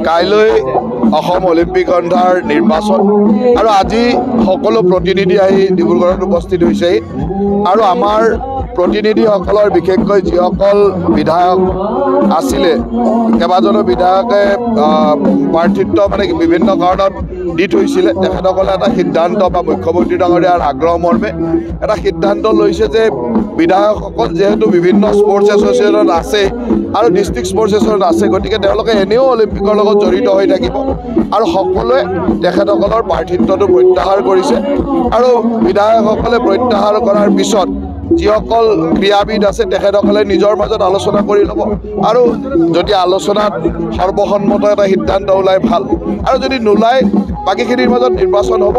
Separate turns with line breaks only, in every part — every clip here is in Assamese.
কাইলৈ অসম অলিম্পিক সন্থাৰ নিৰ্বাচন আৰু আজি সকলো প্ৰতিনিধি আহি ডিব্ৰুগড়ত উপস্থিত হৈছেহি আৰু আমাৰ প্ৰতিনিধিসকলৰ বিশেষকৈ যিসকল বিধায়ক আছিলে কেইবাজনো বিধায়কে প্ৰাৰ্থিত্ব মানে বিভিন্ন কাৰণত দি থৈছিলে তেখেতসকলে এটা সিদ্ধান্ত বা মুখ্যমন্ত্ৰী ডাঙৰীয়াৰ আগ্ৰহ মৰ্মে এটা সিদ্ধান্ত লৈছে যে বিধায়কসকল যেহেতু বিভিন্ন স্পৰ্টছ এছ'চিয়েশ্যন আছে আৰু ডিষ্ট্ৰিক্ট স্পৰ্টছ এছ'চিয়েশ্যন আছে গতিকে তেওঁলোকে এনেও অলিম্পিকৰ লগত জড়িত হৈ থাকিব আৰু সকলোৱে তেখেতসকলৰ প্ৰাৰ্থিত্বটো প্ৰত্যাহাৰ কৰিছে আৰু বিধায়কসকলে প্ৰত্যাহাৰ কৰাৰ পিছত যিসকল ক্ৰীড়াবিদ আছে তেখেতসকলে নিজৰ মাজত আলোচনা কৰি ল'ব আৰু যদি আলোচনাত সৰ্বসন্মত এটা সিদ্ধান্ত ওলাই ভাল আৰু যদি নোলায় বাকীখিনিৰ মাজত নিৰ্বাচন হ'ব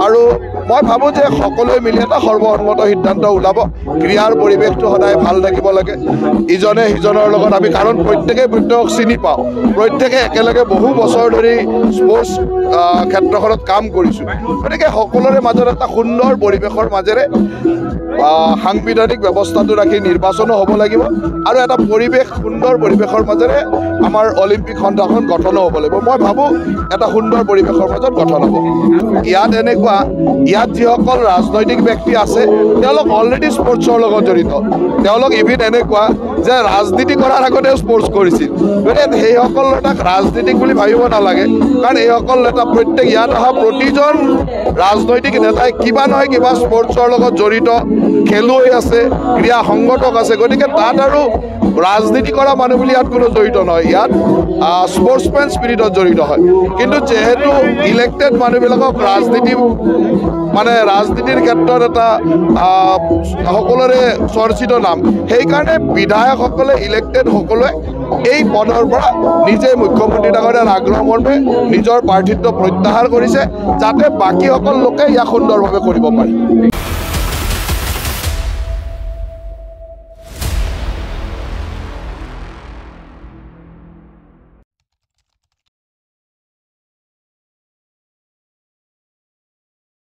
আৰু মই ভাবোঁ যে সকলোৱে মিলি এটা সৰ্বসন্মত সিদ্ধান্ত ওলাব ক্ৰীড়াৰ পৰিৱেশটো সদায় ভাল থাকিব লাগে ইজনে সিজনৰ লগত আমি কাৰণ প্ৰত্যেকেই প্ৰত্যেকক চিনি পাওঁ প্ৰত্যেকে একেলগে বহু বছৰ ধৰি স্পৰ্টছ ক্ষেত্ৰখনত কাম কৰিছোঁ গতিকে সকলোৰে মাজত এটা সুন্দৰ পৰিৱেশৰ মাজেৰে সাংবিধানিক ব্যৱস্থাটো ৰাখি নিৰ্বাচনো হ'ব লাগিব আৰু এটা পৰিৱেশ সুন্দৰ পৰিৱেশৰ মাজেৰে আমাৰ অলিম্পিক সন্থাখন গঠনো হ'ব লাগিব মই ভাবোঁ এটা সুন্দৰ পৰিৱেশৰ মাজত গঠন হ'ব ইয়াত এনেকুৱা ইয়াত যিসকল ৰাজনৈতিক ব্যক্তি আছে তেওঁলোক অলৰেডি স্পৰ্টছৰ লগত জড়িত তেওঁলোক ইভিন এনেকুৱা যে ৰাজনীতি কৰাৰ আগতেও স্পৰ্টছ কৰিছিল গতিকে সেইসকল নেতাক ৰাজনীতিক বুলি ভাবিব নালাগে কাৰণ এইসকল নেতা প্ৰত্যেক ইয়াত অহা প্ৰতিজন ৰাজনৈতিক নেতাই কিবা নহয় কিবা স্পৰ্টছৰ লগত জড়িত খেলুৱৈ আছে ক্ৰীড়া সংগঠক আছে গতিকে তাত আৰু ৰাজনীতি কৰা মানুহ বুলি ইয়াত কোনো জড়িত নহয় ইয়াত স্পৰ্টছমেন স্পিৰিটত জড়িত হয় কিন্তু যেহেতু ইলেক্টেড মানুহবিলাকক ৰাজনীতিৰ ক্ষেত্ৰত এটা সকলোৰে চৰ্চিত নাম সেইকাৰণে বিধায়কসকলে ইলেক্টেড সকলোৱে এই পদৰ পৰা নিজে মুখ্যমন্ত্ৰী ডাঙৰীয়াৰ আগ্ৰহ মৰ্মে নিজৰ প্ৰাৰ্থিত্ব প্ৰত্যাহাৰ কৰিছে যাতে বাকীসকল লোকে ইয়াক সুন্দৰভাৱে কৰিব পাৰে